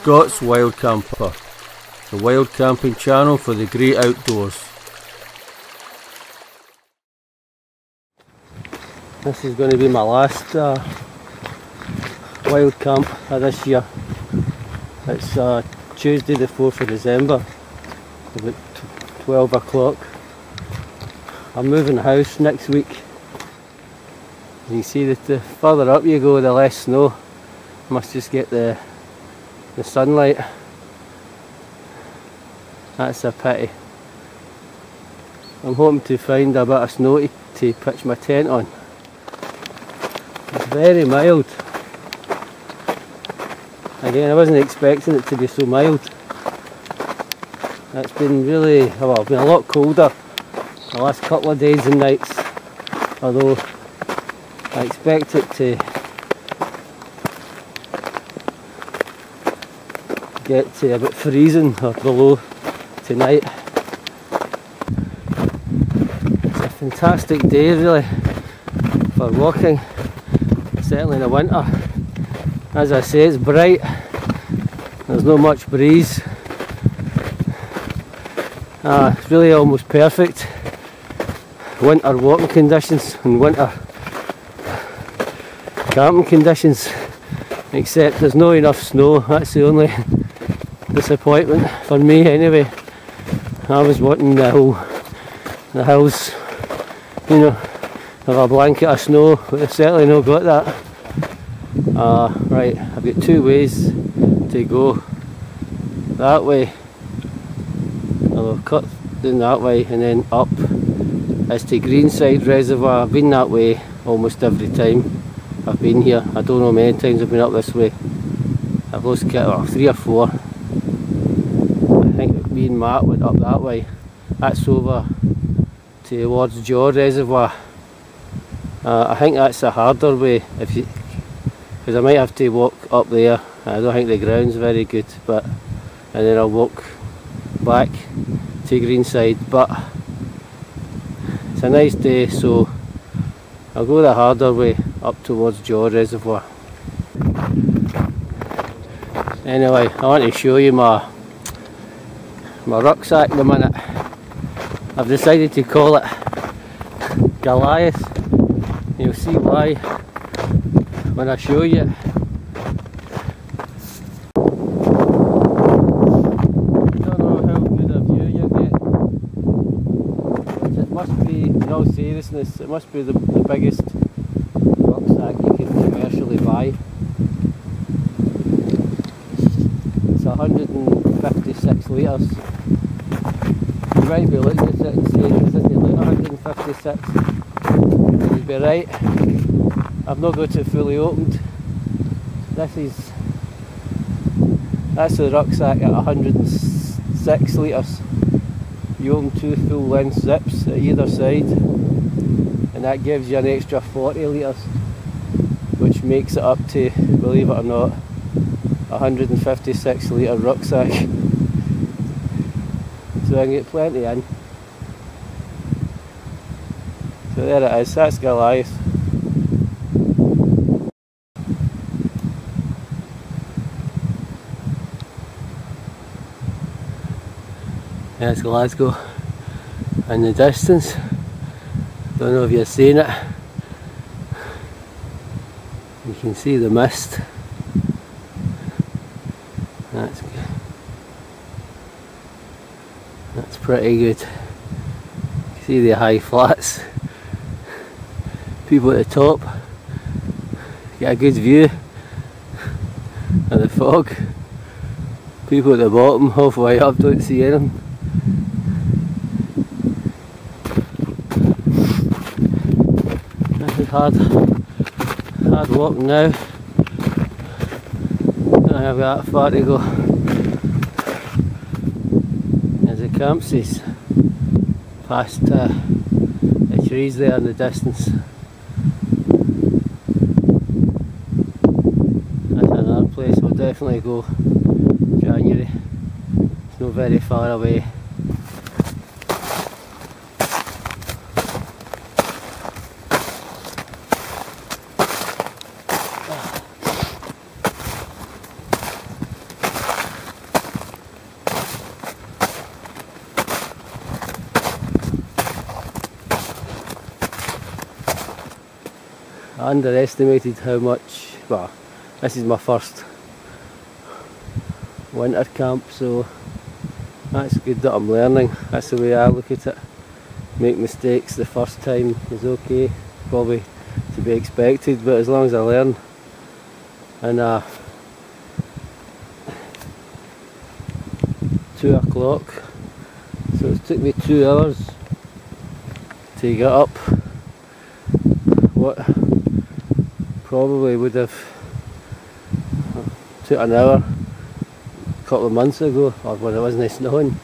Scott's Wild Camper, the wild camping channel for the great outdoors. This is going to be my last wild camp this year. It's Tuesday the 4th of December, about 12 o'clock. I'm moving house next week. You can see that the further up you go, the less snow. Must just get the sunlight. That's a pity. I'm hoping to find a bit of snow to pitch my tent on. It's very mild. Again, I wasn't expecting it to be so mild. It's been really, well, it's been a lot colder the last couple of days and nights, although I expect it to get to about freezing or below tonight. It's a fantastic day really for walking, certainly in the winter. As I say, it's bright, there's not much breeze. It's really almost perfect winter walking conditions and winter camping conditions, except there's not enough snow. That's the only disappointment for me anyway. I was wanting the hills, you know, have a blanket of snow, but they've certainly not got that. Right, I've got two ways to go. That way, I'll cut down that way and then up is to Greenside Reservoir. I've been that way almost every time I've been here. I don't know how many times I've been up this way. I've lost count, or 3 or 4. I think me and Matt went up that way. That's over towards Jaw Reservoir. I think that's a harder way, because I might have to walk up there. I don't think the ground's very good, and then I'll walk back to Greenside. But it's a nice day, so I'll go the harder way up towards Jaw Reservoir. Anyway, I want to show you my rucksack in a minute. I've decided to call it Goliath. You'll see why when I show you. I don't know how good a view you get. It must be, in all seriousness, it must be the biggest rucksack you can commercially buy. It's 156 litres. You might be looking at it and saying, this isn't like 156. You'd be right. I've not got it fully opened. That's the rucksack at 106 litres. You open 2 full length zips at either side, and that gives you an extra 40 litres, which makes it up to, believe it or not, 156 litre rucksack. So I can get plenty in. So there it is, that's Goliath. There's Glasgow in the distance. Don't know if you're seeing it. You can see the mist. That's pretty good. You see the high flats. People at the top get a good view of the fog. People at the bottom, halfway up, don't see anything. This is hard walking now. Don't have that far to go. There's the campsites past the trees there in the distance. That's another place we'll definitely go January. It's not very far away. I underestimated how much, well, this is my first winter camp, so that's good that I'm learning. That's the way I look at it. Make mistakes the first time is okay, probably to be expected, but as long as I learn. And 2 o'clock, so it took me 2 hours to get up what probably would have took an hour a couple of months ago, or when it wasn't snowing.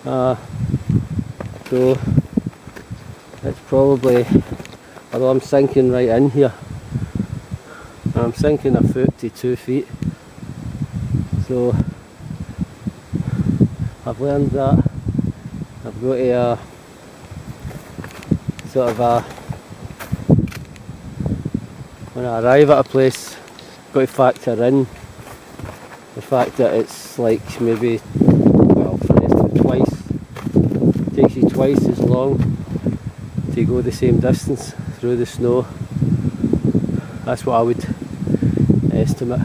So it's probably, although I'm sinking right in here, I'm sinking a foot to 2 feet, so I've learned that I've got to sort of when I arrive at a place, I've got to factor in the fact that it's like maybe, well, for instance, it takes you twice as long to go the same distance through the snow. That's what I would estimate.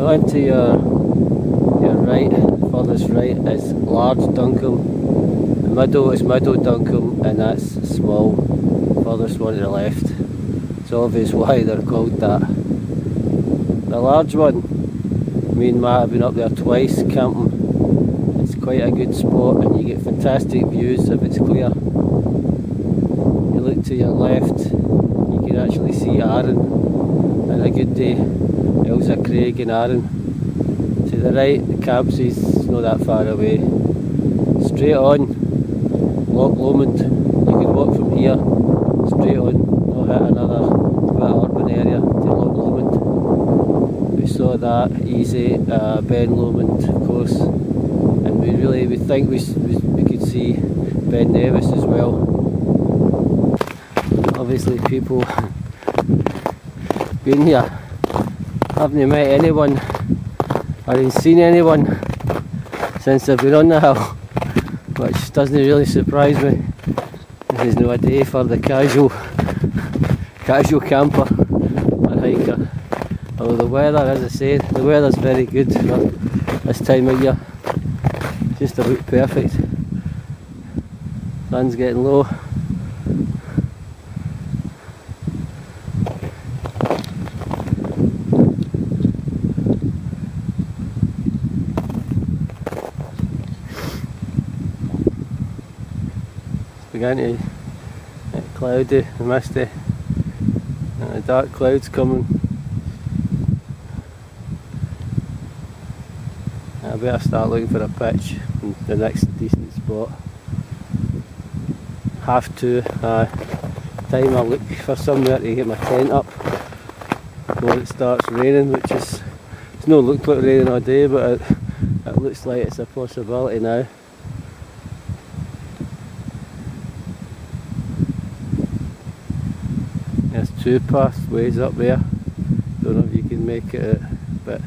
On to your right, furthest right is Large Duncombe, the middle is Middle Duncombe, and that's small, furthest one to the left. It's obvious why they're called that. The large one, me and Matt have been up there twice camping. It's quite a good spot and you get fantastic views if it's clear. You look to your left, you can actually see Arran on a good day. Elsa Craig and Arran. To the right, the Campsies, not that far away. Straight on, Loch Lomond. You can walk from here, straight on, not hit another bit of urban area to Loch Lomond. We saw that easy, Ben Lomond of course, and we think we could see Ben Nevis as well. Obviously people been here. Haven't met anyone or even seen anyone since I've been on the hill, which doesn't really surprise me. This is no a day for the casual camper or hiker. Although the weather, as I say, the weather's very good for this time of year. Just about perfect. Sun's getting low. Beginning to get cloudy and misty, and the dark clouds coming. I better start looking for a pitch in the next decent spot. Have to. Time I look for somewhere to get my tent up before it starts raining, which is, it's not looked like raining all day, but it looks like it's a possibility now. There's 2 pathways up there. Don't know if you can make it out, but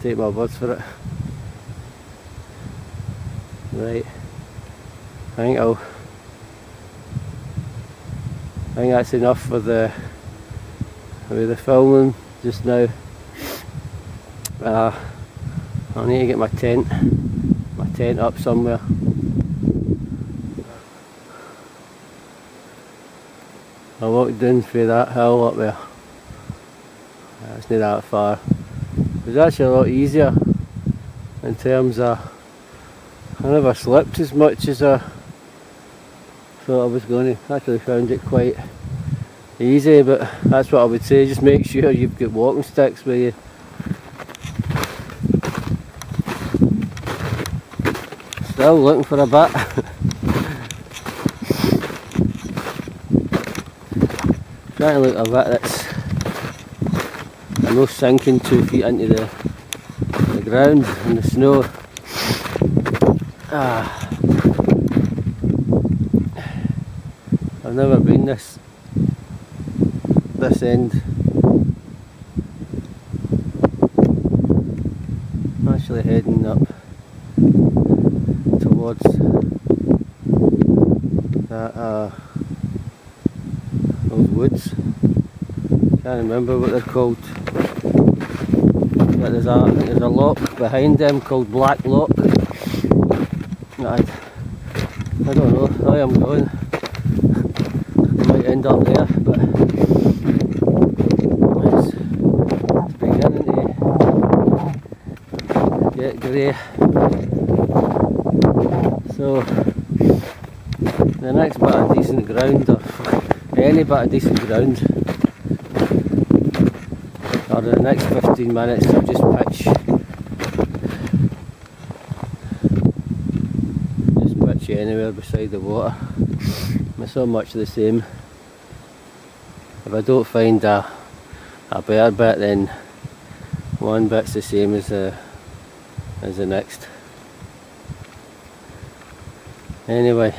take my word for it. Right, I think that's enough for the filming just now. I'll need to get my tent up somewhere. I walked down through that hill up there. It's not that far. It was actually a lot easier in terms of, I never slipped as much as I thought I was going to. I actually found it quite easy, but that's what I would say, just make sure you've got walking sticks with you. Still looking for a bit. Trying to look a bit that's no sinking 2 feet into the ground in the snow. I've never been this end. I'm actually heading up towards that those woods. Can't remember what they're called. But there's a lock behind them called Black Lock. I don't know how I'm going. I might end up there, but it's beginning to get grey. So the next bit of decent ground, or any bit of decent ground, or the next 15 minutes, I'll just pitch anywhere beside the water. It's so much the same. If I don't find a better bit, then one bit's the same as the next. Anyway,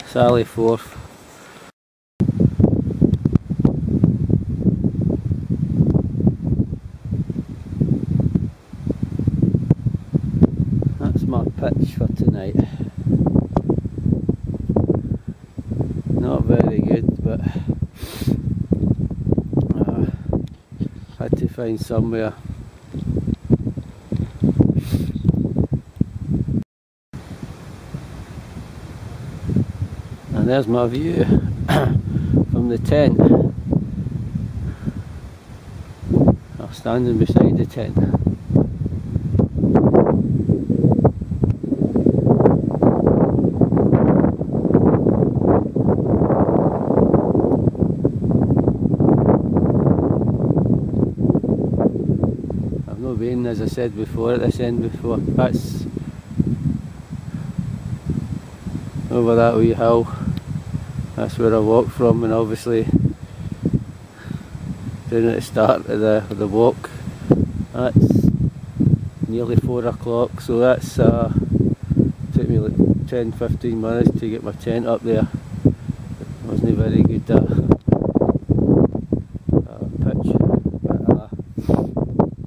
Sally forth. That's my pitch for tonight. Not very good, but had to find somewhere. And there's my view from the tent. I'm standing beside the tent. I've not been, as I said before, at this end before. That's over that wee hill. That's where I walked from, and obviously down at the start of the walk, that's nearly 4 o'clock, so that's took me like 10-15 minutes to get my tent up there. Wasn't very good pitch, but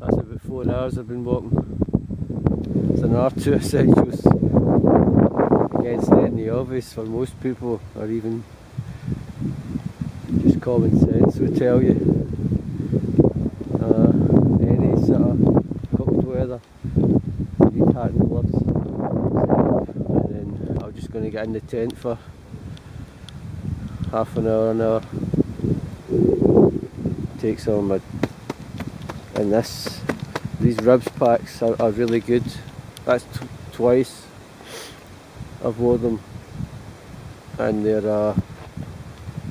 that's about 4 hours I've been walking. It's an art to essentials. Against any obvious for most people, or even just common sense would tell you. Any sort of cold weather, you need hat and gloves. And then I'm just going to get in the tent for half an hour. Take some of my, and these ribs packs are really good. That's twice I've wore them, and they're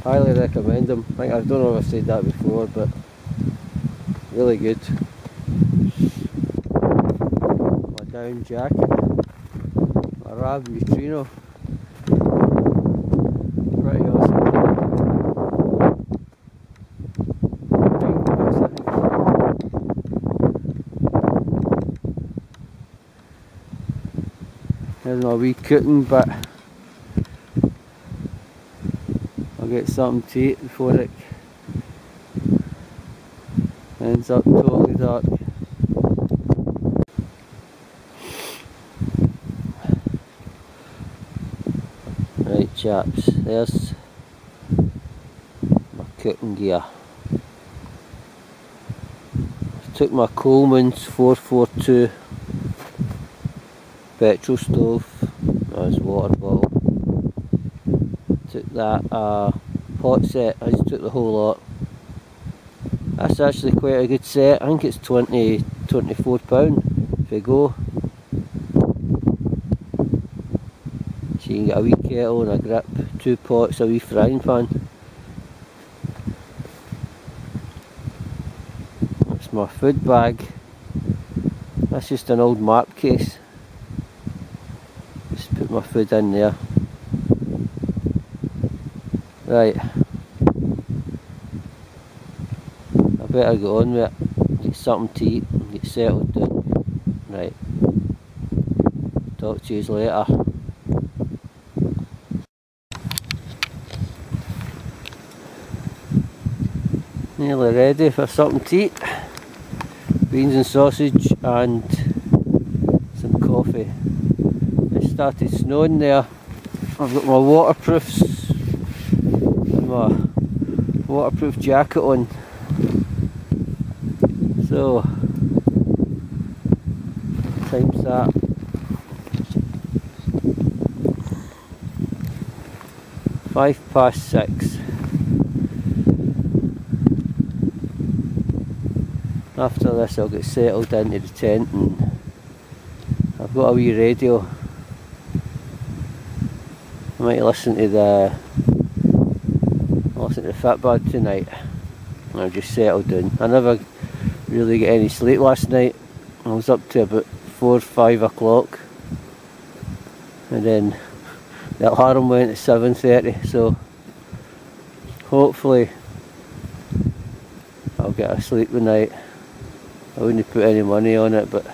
highly recommend them. I don't know if I've said that before, but really good. My down jacket, my Rab Neutrino, pretty awesome. There's my wee cooking, but I'll get something to eat before it ends up totally dark. Right chaps, there's my cooking gear. I took my Coleman's 442 petrol stove, as water bottle. Took that pot set, I just took the whole lot. That's actually quite a good set. I think it's £24 if you go. So you can get a wee kettle and a grip, 2 pots, a wee frying pan. That's my food bag. That's just an old map case. Just put my food in there. Right. I better go on with it. Get something to eat and get settled down. Right. Talk to you later. Nearly ready for something to eat. Beans and sausage and some coffee. It started snowing there. I've got my waterproofs, my waterproof jacket on. So, time's that. Five past 6. After this I'll get settled into the tent and I've got a wee radio. I might listen to the Fitbod tonight. I'll just settle down. I never really get any sleep last night. I was up to about 4 or 5 o'clock and then the alarm went at 7:30, so hopefully I'll get a sleep tonight. I wouldn't put any money on it, but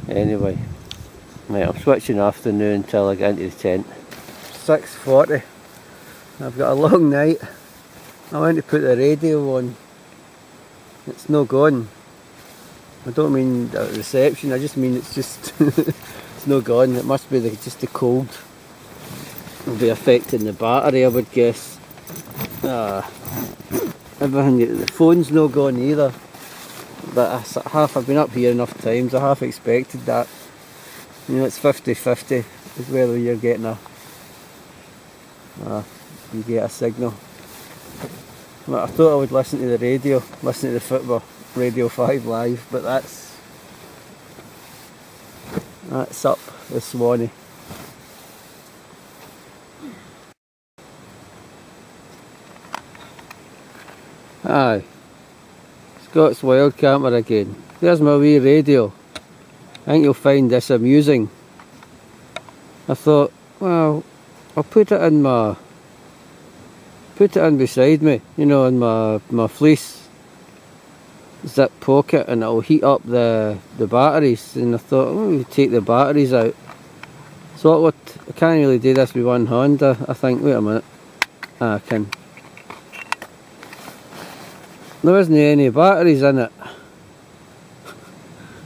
anyway. Right, I'm switching afternoon until I get into the tent. 6:40. I've got a long night. I went to put the radio on. It's no gone. I don't mean the reception, I just mean it's just it's no gone. It must be just the cold. It'll be affecting the battery, I would guess. Everything, the phone's no gone either. But I've been up here enough times, I half expected that. You know, it's 50-50 is whether you're getting you get a signal. But I thought I would listen to the radio, listen to the football, Radio 5 Live, but that's up this Swanee. Aye, Scott's Wild Camper again. There's my wee radio. I think you'll find this amusing. I thought, well, I'll put it in beside me, you know, in my fleece zip pocket, and it'll heat up the batteries. And I thought, oh, you take the batteries out. So I can't really do this with one hand. I think, wait a minute, I can. There isn't any batteries in it.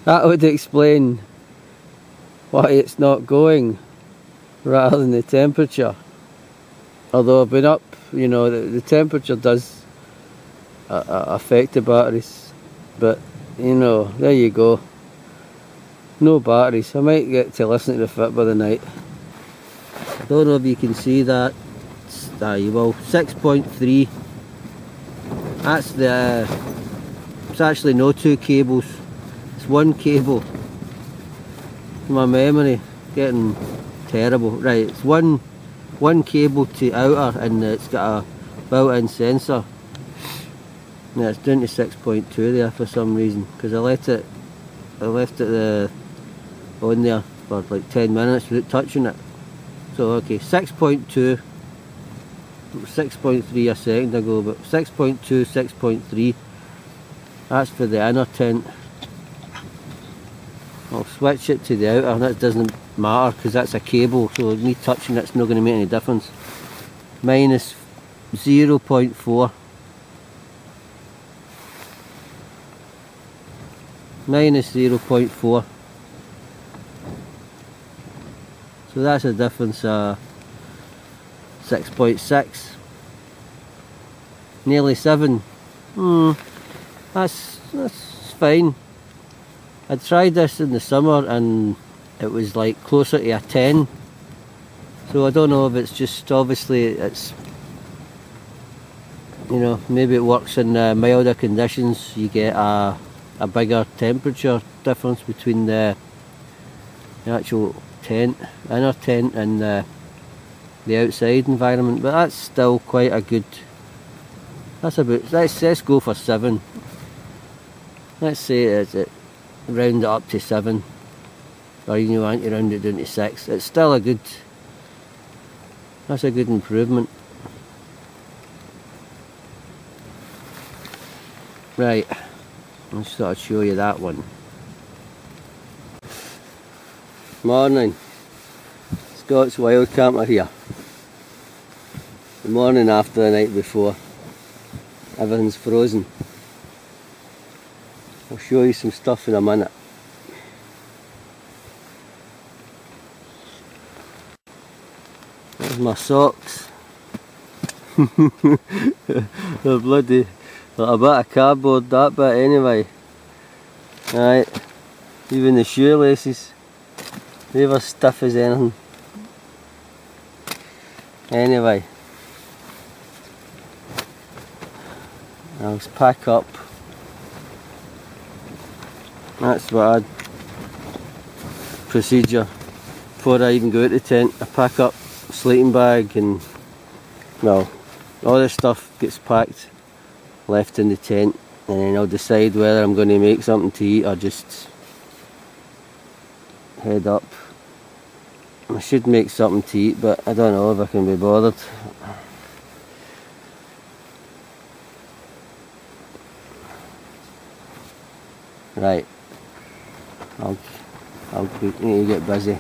That would explain why it's not going, rather than the temperature. Although I've been up, you know, the temperature does affect the batteries. But, you know, there you go. No batteries. I might get to listen to the Fitbod tonight. I don't know if you can see that. You will. 6.3. That's it's actually no 2 cables. It's 1 cable. My memory getting terrible. Right, it's one cable to outer, and it's got a built-in sensor. Yeah, it's down to 6.2 there for some reason, because I left it on there for like 10 minutes without touching it. So okay, 6.2. 6.3 a second ago, but 6.2, 6.3. That's for the inner tent. I'll switch it to the outer, and that doesn't matter because that's a cable, so me touching it's not going to make any difference. Minus 0.4. Minus 0.4. So that's a difference 6.6. Nearly 7. That's fine. I tried this in the summer and it was like closer to a 10. So I don't know if it's just, obviously it's, you know, maybe it works in milder conditions. You get a bigger temperature difference between the actual tent, inner tent, and the outside environment. But that's still quite a good. That's about. Let's go for 7. Let's say it's round it up to 7, or you want to round it down to 6. It's still a good. That's a good improvement. Right, I just thought I'd show you that one. Morning, Scott's wild camper here. The morning after the night before. Everything's frozen. I'll show you some stuff in a minute. There's my socks. They're bloody. Like a bit of cardboard, that bit anyway. Right, even the shoelaces, they were stiff as anything. Anyway, I'll just pack up. That's what I procedure before I even go out the tent. I pack up sleeping bag and, well, all this stuff gets packed, left in the tent, and then I'll decide whether I'm going to make something to eat or just head up. I should make something to eat, but I don't know if I can be bothered. Right, I'll need to get busy.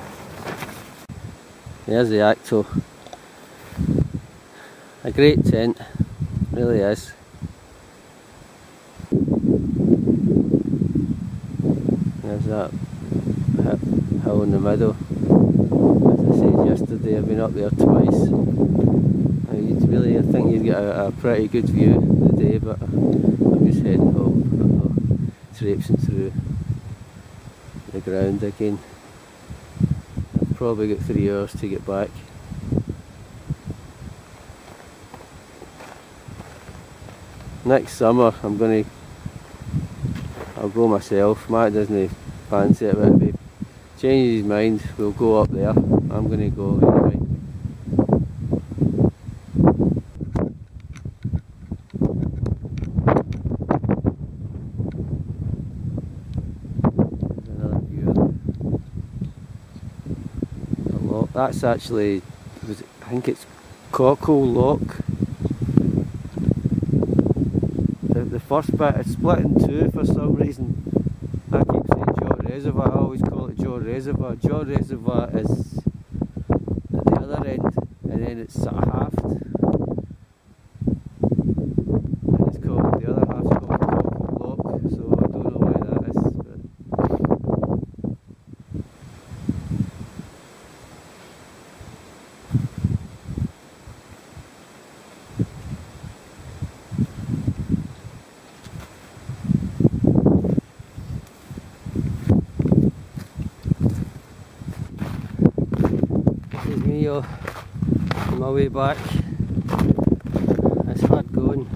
There's the Akto. A great tent, really is. There's that hill in the middle. As I said yesterday, I've been up there twice. I think you'd get a pretty good view of the day, but I'm just heading home, traipsing through the ground again. I've probably got 3 hours to get back. Next summer I'll go myself. Matt doesn't fancy it, but if he changes his mind, we'll go up there. I'm going to go anyway. There's another view of the lock. That's actually, I think it's Cockle Lock. The first bit is split in 2 for some reason. I keep saying Jaw Reservoir, I always call it Jaw Reservoir. Jaw Reservoir is at the other end, and then it's sort of halved. And it's called, the other half's called Cockle Lock, so I don't know why that is. But on my way back. It's hard going.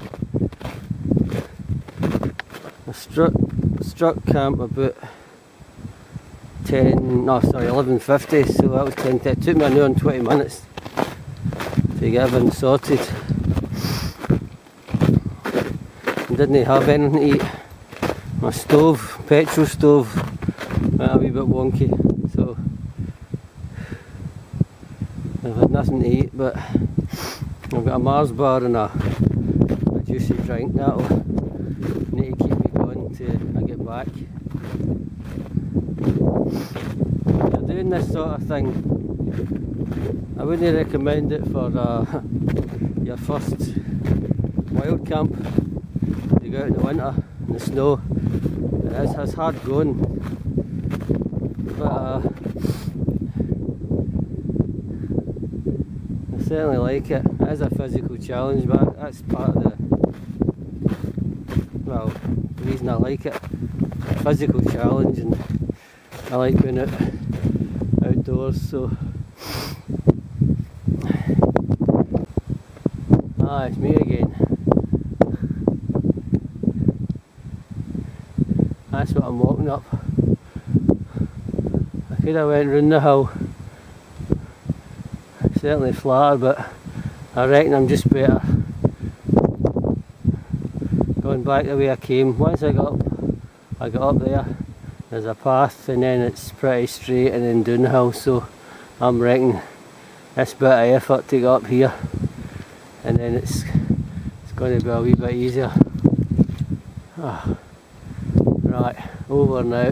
I struck camp about 11:50, so that was 10. It took me an hour and 20 minutes to get everything sorted. I didn't have anything to eat. My stove, petrol stove, went a wee bit wonky, so I've had nothing to eat, but I've got a Mars bar and a juicy drink. That'll need to keep me going till I get back. If you're doing this sort of thing, I wouldn't recommend it for your first wild camp. You go out in the winter in the snow. It's hard going, but I certainly like it. It is a physical challenge, but that's part of the reason I like it. Physical challenge, and I like being outdoors, so it's me again. That's what I'm walking up. I could have went round the hill certainly flatter, but I reckon I'm just better going back the way I came. Once I got up there, there's a path and then it's pretty straight and then downhill, so I'm reckoning this bit of effort to get up here and then it's going to be a wee bit easier. Right, over now.